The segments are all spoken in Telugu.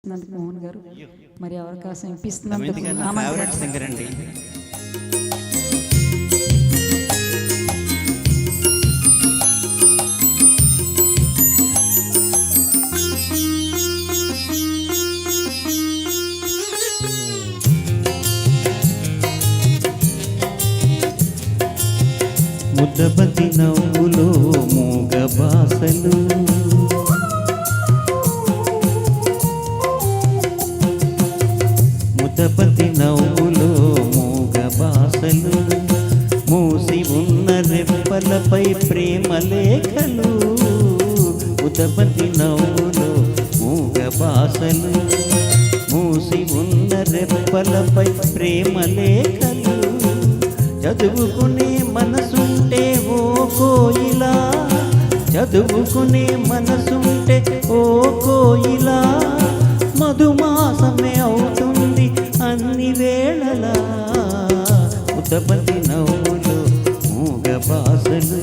మోహన్ గారు మరి అవకాశం ఇప్పిస్తున్నందుకు ఫేవరెట్ సింగర్ అండి. ముద్దపతి నవ్వులో మూగ బాసలు ముద్దపతి నవ్వులో మూగ బాసలు మూసి ఉన్న రెప్పలపై ప్రేమ లేఖలు ముద్దపతి నవ్వులో మూగ బాసలు మూసి ఉన్న రెప్పలపై ప్రేమ లేఖలు చదువుకునే మనసుంటే ఓ కోయిలా చదువుకునే మనసుంటే ఓ కోయిలా మధుమాసమే అవుతుంది అన్ని వేళలా ముద్దపతి నవ్వులో మూగ బాసలు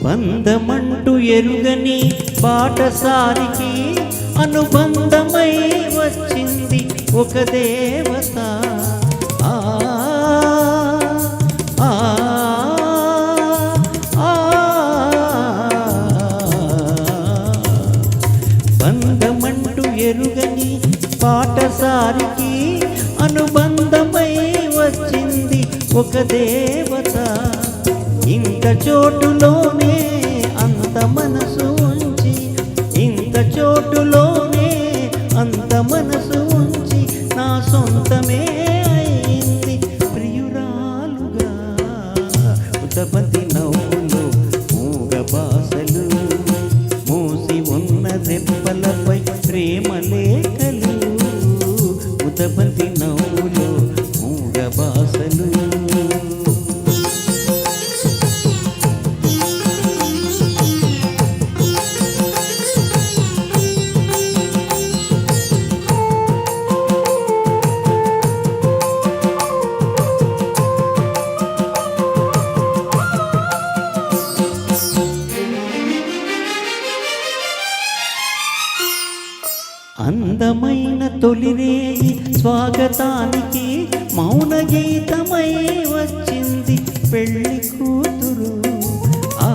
బంధమంటూ ఎరుగని బాటసారికి అనుబంధమై వచ్చింది ఒక దేవత ఆ ఆ బంధమంటూ ఎరుగని బాటసారికి అనుబంధమై వచ్చింది ఒక దేవత ఇంత చోటులోనే అంత మనసు ఉంచి ఇంత చోటులోనే అంత మనసు ఉంచి నా సొంతమే అయింది ప్రియురాలుగా ముద్దపతి నవ్వులో మూగ బాసలు మూసి ఉన్న రెప్పలపై ప్రేమ లేఖలు ముద్దపతి నవ్వులో మూగ బాసలు అందమైన తొలిరేయి స్వాగతానికి మౌన గీతమై వచ్చింది పెళ్లి కూతురు ఆ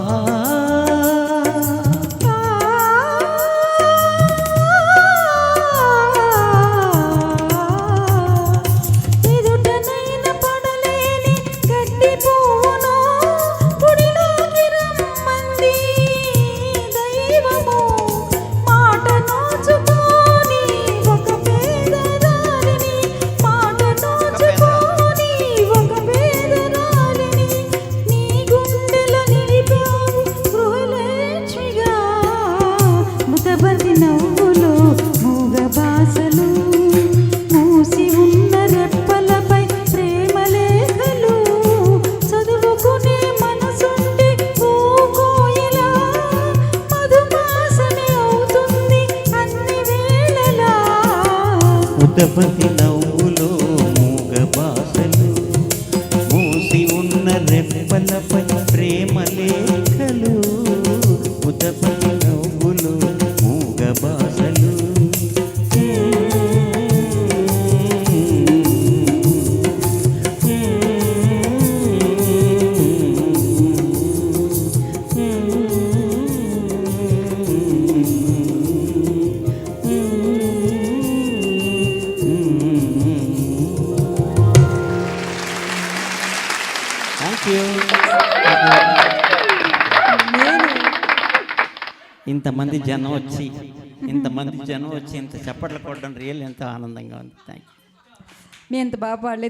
ముద్దపతి నవ్వులో మూగ బాసలు మూసి ఉన్న రెప్పలపై ప్రేమ లేఖలు ముద్దపతి నవ్వులో మూగ బాసలు ఇంతమంది జనం వచ్చి ఇంతమంది జనం వచ్చి ఇంత చప్పట్లు కొట్టడం రియల్ ఎంతో ఆనందంగా ఉంది. Thank you. మీ ఎంత బాగా పాడలేదు.